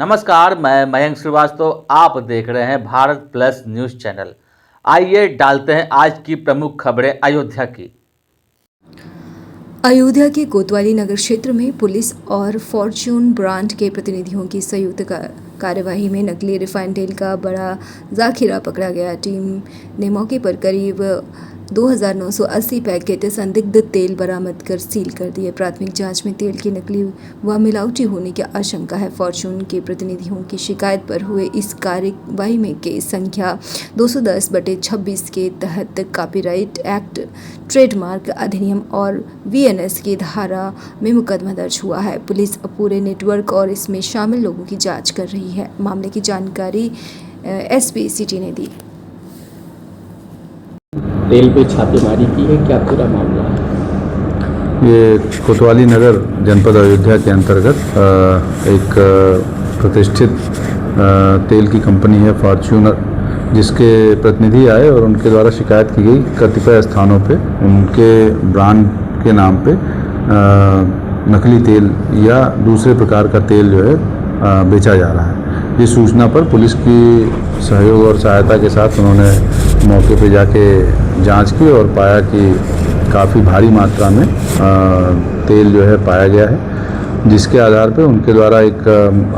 नमस्कार, मैं मयंक श्रीवास्तव। आप देख रहे हैं भारत प्लस न्यूज़ चैनल। आइए डालते हैं आज की प्रमुख खबरें अयोध्या की। अयोध्या के कोतवाली नगर क्षेत्र में पुलिस और फॉर्च्यून ब्रांड के प्रतिनिधियों की संयुक्त कार्यवाही में नकली रिफाइंड तेल का बड़ा जाखिरा पकड़ा गया। टीम ने मौके पर करीब 2,980 पैकेट संदिग्ध तेल बरामद कर सील कर दिए। प्राथमिक जांच में तेल की नकली व मिलावटी होने की आशंका है। फॉर्च्यून के प्रतिनिधियों की शिकायत पर हुए इस कार्यवाही में केस संख्या 210/26 के तहत कॉपीराइट एक्ट, ट्रेडमार्क अधिनियम और VNS की धारा में मुकदमा दर्ज हुआ है। पुलिस पूरे नेटवर्क और इसमें शामिल लोगों की जांच कर रही है। मामले की जानकारी SP सिटी ने दी। तेल पे छापेमारी की है, क्या पूरा मामला है? ये कोतवाली नगर जनपद अयोध्या के अंतर्गत एक प्रतिष्ठित तेल की कंपनी है फॉर्च्यूनर, जिसके प्रतिनिधि आए और उनके द्वारा शिकायत की गई कतिपय स्थानों पे उनके ब्रांड के नाम पे नकली तेल या दूसरे प्रकार का तेल जो है बेचा जा रहा है। इस सूचना पर पुलिस की सहयोग और सहायता के साथ उन्होंने मौके पे जाके जांच की और पाया कि काफ़ी भारी मात्रा में तेल जो है पाया गया है, जिसके आधार पे उनके द्वारा एक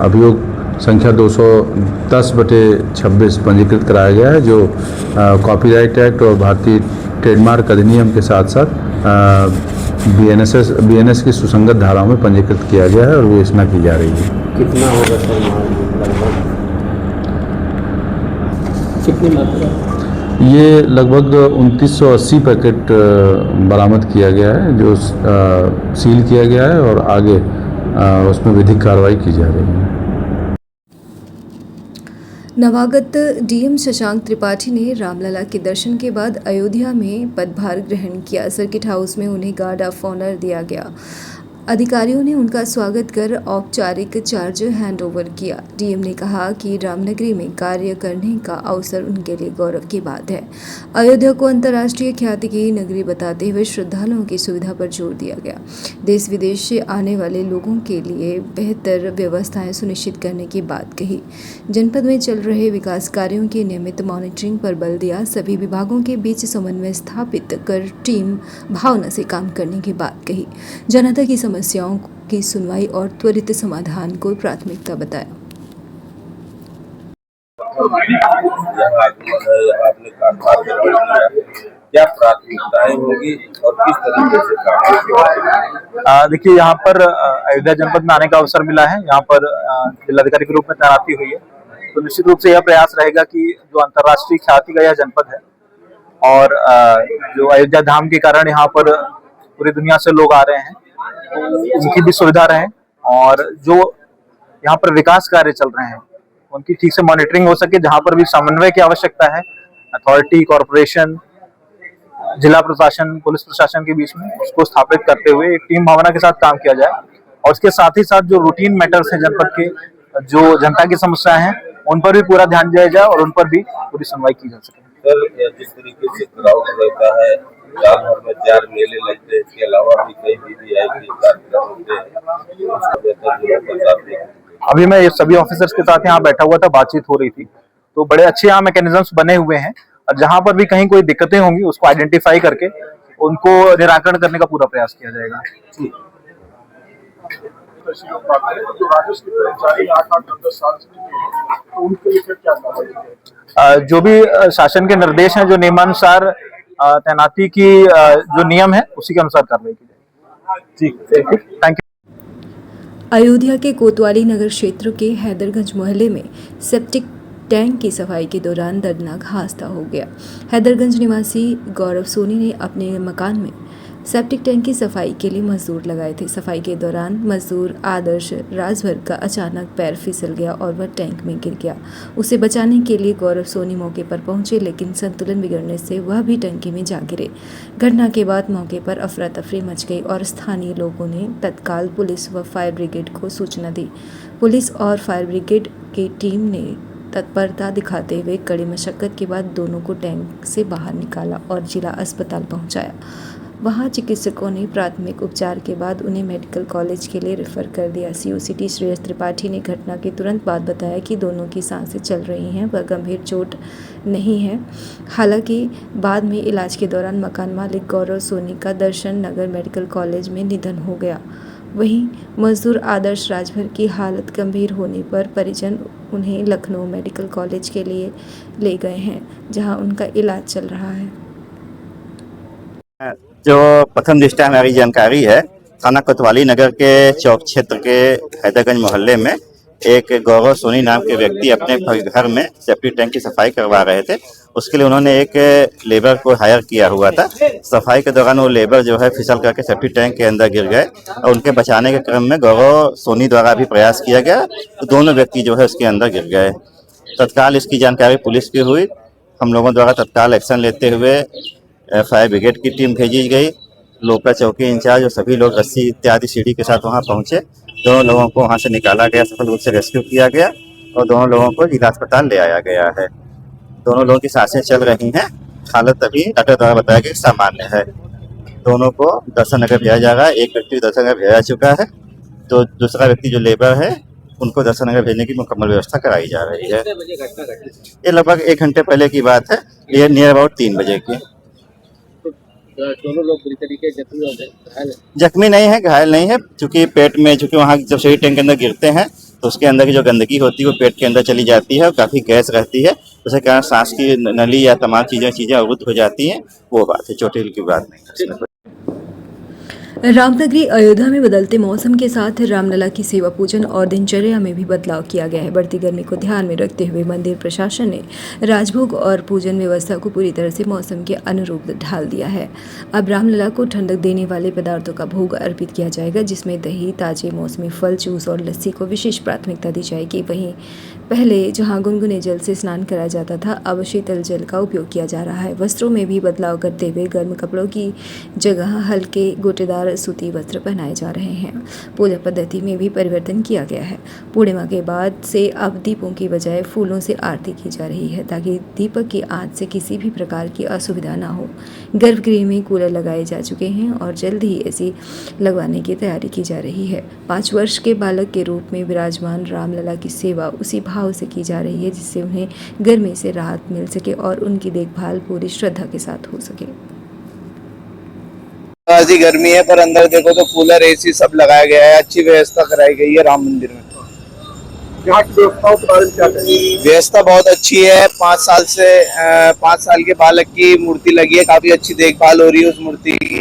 अभियोग संख्या 210/26 पंजीकृत कराया गया है, जो कॉपीराइट एक्ट और भारतीय ट्रेडमार्क अधिनियम के साथ साथ BNS की सुसंगत धाराओं में पंजीकृत किया गया है और विवेचना की जा रही है। कितना होगा सर लगभग? कितनी मात्रा? ये लगभग 2980 पैकेट बरामद किया गया है, जो सील किया गया है और आगे उसमें विधिक कार्रवाई की जा रही है। नवागत DM शशांक त्रिपाठी ने रामलला के दर्शन के बाद अयोध्या में पदभार ग्रहण किया। सर्किट हाउस में उन्हें गार्ड ऑफ ऑनर दिया गया। अधिकारियों ने उनका स्वागत कर औपचारिक चार्ज हैंडओवर किया। DM ने कहा कि रामनगरी में कार्य करने का अवसर उनके लिए गौरव की बात है। अयोध्या को अंतर्राष्ट्रीय ख्याति की नगरी बताते हुए श्रद्धालुओं की सुविधा पर जोर दिया गया। देश विदेश से आने वाले लोगों के लिए बेहतर व्यवस्थाएं सुनिश्चित करने की बात कही। जनपद में चल रहे विकास कार्यों की नियमित मॉनिटरिंग पर बल दिया। सभी विभागों के बीच समन्वय स्थापित कर टीम भावना से काम करने की बात कही। जनता की समस्याओं की सुनवाई और त्वरित समाधान को प्राथमिकता बताया। क्या प्राथमिकताएं होगी और किस तरीके से काम? देखिए, यहाँ पर अयोध्या जनपद में आने का अवसर मिला है। यहाँ पर जिलाधिकारी के रूप में तैनाती हुई है, तो निश्चित रूप से यह प्रयास रहेगा कि जो अंतर्राष्ट्रीय ख्याति का यह जनपद है और जो अयोध्या धाम के कारण यहाँ पर पूरी दुनिया से लोग आ रहे हैं, उनकी भी सुविधा रहे और जो यहाँ पर विकास कार्य चल रहे हैं उनकी ठीक से मॉनिटरिंग हो सके। जहाँ पर भी समन्वय की आवश्यकता है, अथॉरिटी, कॉर्पोरेशन, जिला प्रशासन, पुलिस प्रशासन के बीच में उसको स्थापित करते हुए एक टीम भावना के साथ काम किया जाए और उसके साथ ही साथ जो रूटीन मैटर्स हैं जनपद के, जो जनता की समस्याएं हैं, उन पर भी पूरा ध्यान दिया जाए और उन पर भी पूरी सुनवाई की जा सके। सर, जिस तरीके से क्राउड रहता है, साल भर में 4 मेले लगते हैं, इसके अलावा भी कई VVIP कार्यक्रम होते हैं, उसका बेहतर अभी मैं ये सभी ऑफिसर्स के साथ यहाँ बैठा हुआ था, बातचीत हो रही थी, तो बड़े अच्छे यहाँ मैकेनिज्म्स बने हुए हैं और जहाँ पर भी कहीं कोई दिक्कतें होंगी उसको आइडेंटिफाई करके उनको निराकरण करने का पूरा प्रयास किया जाएगा। जो भी शासन के निर्देश हैं, जो नियमानुसार तैनाती की जो नियम है उसी के अनुसार कार्रवाई की जाएगी। Thank you. अयोध्या के कोतवाली नगर क्षेत्र के हैदरगंज मोहल्ले में सेप्टिक टैंक की सफाई के दौरान दर्दनाक हादसा हो गया। हैदरगंज निवासी गौरव सोनी ने अपने मकान में सेप्टिक टैंक की सफाई के लिए मजदूर लगाए थे। सफाई के दौरान मजदूर आदर्श राजभर का अचानक पैर फिसल गया और वह टैंक में गिर गया। उसे बचाने के लिए गौरव सोनी मौके पर पहुंचे, लेकिन संतुलन बिगड़ने से वह भी टंकी में जा गिरे। घटना के बाद मौके पर अफरा तफरी मच गई और स्थानीय लोगों ने तत्काल पुलिस व फायर ब्रिगेड को सूचना दी। पुलिस और फायर ब्रिगेड की टीम ने तत्परता दिखाते हुए कड़ी मशक्कत के बाद दोनों को टैंक से बाहर निकाला और जिला अस्पताल पहुंचाया। वहां चिकित्सकों ने प्राथमिक उपचार के बाद उन्हें मेडिकल कॉलेज के लिए रेफर कर दिया। सीओसीटी श्रेयस त्रिपाठी ने घटना के तुरंत बाद बताया कि दोनों की सांसें चल रही हैं, वह गंभीर चोट नहीं है। हालांकि बाद में इलाज के दौरान मकान मालिक गौरव सोनी का दर्शन नगर मेडिकल कॉलेज में निधन हो गया। वहीं मजदूर आदर्श राजभर की हालत गंभीर होने पर परिजन उन्हें लखनऊ मेडिकल कॉलेज के लिए ले गए हैं, जहां उनका इलाज चल रहा है। जो प्रथम दृष्टया हमारी जानकारी है, थाना कोतवाली नगर के चौक क्षेत्र के हैदरगंज मोहल्ले में एक गौरव सोनी नाम के व्यक्ति अपने घर में सेफ्टी टैंक की सफाई करवा रहे थे। उसके लिए उन्होंने एक लेबर को हायर किया हुआ था। सफाई के दौरान वो लेबर जो है फिसल करके सेफ्टी टैंक के अंदर गिर गए और उनके बचाने के क्रम में गौरव सोनी द्वारा भी प्रयास किया गया, तो दोनों व्यक्ति जो है उसके अंदर गिर गए। तत्काल इसकी जानकारी पुलिस की हुई। हम लोगों द्वारा तत्काल एक्शन लेते हुए फायर ब्रिगेड की टीम भेजी गई। लोका चौकी इंचार्ज और सभी लोग रस्सी इत्यादि सीढ़ी के साथ वहां पहुंचे। दोनों लोगों को वहां से निकाला गया, सफल रूप से रेस्क्यू किया गया और दोनों लोगों को जिला अस्पताल ले आया गया है। दोनों लोगों की सांसें चल रही हैं। हालत अभी डॉक्टर द्वारा बताया गया सामान्य है। दोनों को दर्शन नगर भेजा जा रहा है। एक व्यक्ति दर्शन नगर भेजा चुका है, तो दूसरा व्यक्ति जो लेबर है उनको दर्शन नगर भेजने की मुकम्मल व्यवस्था कराई जा रही है। ये लगभग 1 घंटे पहले की बात है। ये नियर अबाउट 3 बजे की। दोनों लोग बुरी तरीके से जख्मी नहीं है, घायल नहीं है, क्योंकि पेट में, चूंकि वहाँ जब सही टैंक के अंदर गिरते हैं तो उसके अंदर की जो गंदगी होती है वो पेट के अंदर चली जाती है और काफ़ी गैस रहती है, उसके कारण सांस की नली या तमाम चीज़ें अवरुद्ध हो जाती हैं। वो बात है, चोटिल की बात नहीं है। रामनगरी अयोध्या में बदलते मौसम के साथ रामलला की सेवा पूजन और दिनचर्या में भी बदलाव किया गया है। बढ़ती गर्मी को ध्यान में रखते हुए मंदिर प्रशासन ने राजभोग और पूजन व्यवस्था को पूरी तरह से मौसम के अनुरूप ढाल दिया है। अब रामलला को ठंडक देने वाले पदार्थों का भोग अर्पित किया जाएगा, जिसमें दही, ताजे मौसमी फल, जूस और लस्सी को विशेष प्राथमिकता दी जाएगी। वहीं पहले जहां गुनगुने जल से स्नान कराया जाता था, अब शीतल जल का उपयोग किया जा रहा है। वस्त्रों में भी बदलाव करते हुए गर्म कपड़ों की जगह हल्के गोटेदार सूती वस्त्र पहनाए जा रहे हैं। पूजा पद्धति में भी परिवर्तन किया गया है। पूर्णिमा के बाद से अब दीपों की बजाय फूलों से आरती की जा रही है, ताकि दीपक की आंच से किसी भी प्रकार की असुविधा ना हो। गर्भगृह में कूलर लगाए जा चुके हैं और जल्द ही ऐसी लगवाने की तैयारी की जा रही है। 5 वर्ष के बालक के रूप में विराजमान रामलला की सेवा उसी भाव से की जा रही है, जिससे उन्हें गर्मी से राहत मिल सके और उनकी देखभाल पूरी श्रद्धा के साथ हो सके। ऐसी गर्मी है, पर अंदर देखो तो कूलर, एसी सब लगाया गया है। अच्छी व्यवस्था कराई गई है राम मंदिर में। यहाँ की व्यवस्थाओं के बारे में क्या कहेंगे? व्यवस्था बहुत अच्छी है। 5 साल के बालक की मूर्ति लगी है, काफी अच्छी देखभाल हो रही है उस मूर्ति की,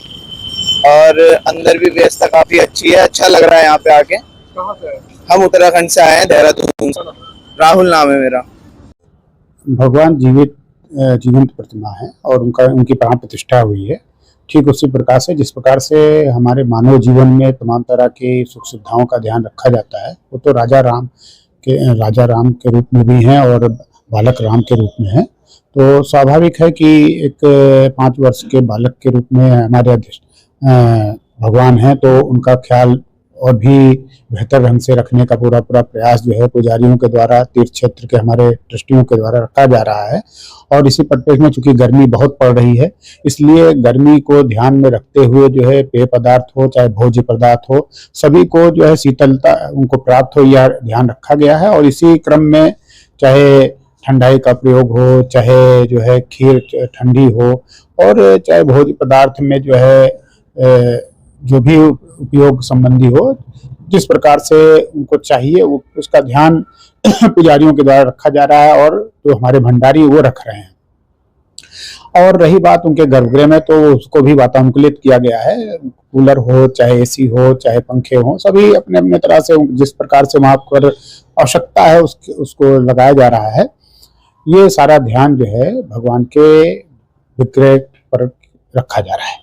और अंदर भी व्यवस्था काफी अच्छी है। अच्छा लग रहा है यहाँ पे आके। कहाँ से? हम उत्तराखंड से आए हैं, देहरादून। राहुल नाम है मेरा। भगवान जीवंत प्रतिमा है और उनकी प्राण प्रतिष्ठा हुई है। ठीक उसी प्रकार से जिस प्रकार से हमारे मानव जीवन में तमाम तरह की सुख सुविधाओं का ध्यान रखा जाता है, वो तो राजा राम के रूप में भी हैं और बालक राम के रूप में हैं। तो स्वाभाविक है कि एक 5 वर्ष के बालक के रूप में हमारे भगवान हैं, तो उनका ख्याल और भी बेहतर ढंग से रखने का पूरा प्रयास जो है पुजारियों के द्वारा, तीर्थ क्षेत्र के हमारे ट्रस्टियों के द्वारा रखा जा रहा है। और इसी परिप्रेक्ष्य में चूंकि गर्मी बहुत पड़ रही है, इसलिए गर्मी को ध्यान में रखते हुए जो है पेय पदार्थ हो चाहे भोज्य पदार्थ हो, सभी को जो है शीतलता उनको प्राप्त हो, यह ध्यान रखा गया है। और इसी क्रम में चाहे ठंडाई का प्रयोग हो, चाहे जो है खीर ठंडी हो, और चाहे भोज्य पदार्थ में जो है जो भी उपयोग संबंधी हो, जिस प्रकार से उनको चाहिए उसका ध्यान पुजारियों के द्वारा रखा जा रहा है और जो हमारे भंडारी वो रख रहे हैं। और रही बात उनके गर्भगृह में, तो उसको भी वातानुकूलित किया गया है। कूलर हो, चाहे एसी हो, चाहे पंखे हो, सभी अपने अपने तरह से जिस प्रकार से वहाँ पर आवश्यकता है उसको लगाया जा रहा है। ये सारा ध्यान जो है भगवान के विग्रह पर रखा जा रहा है।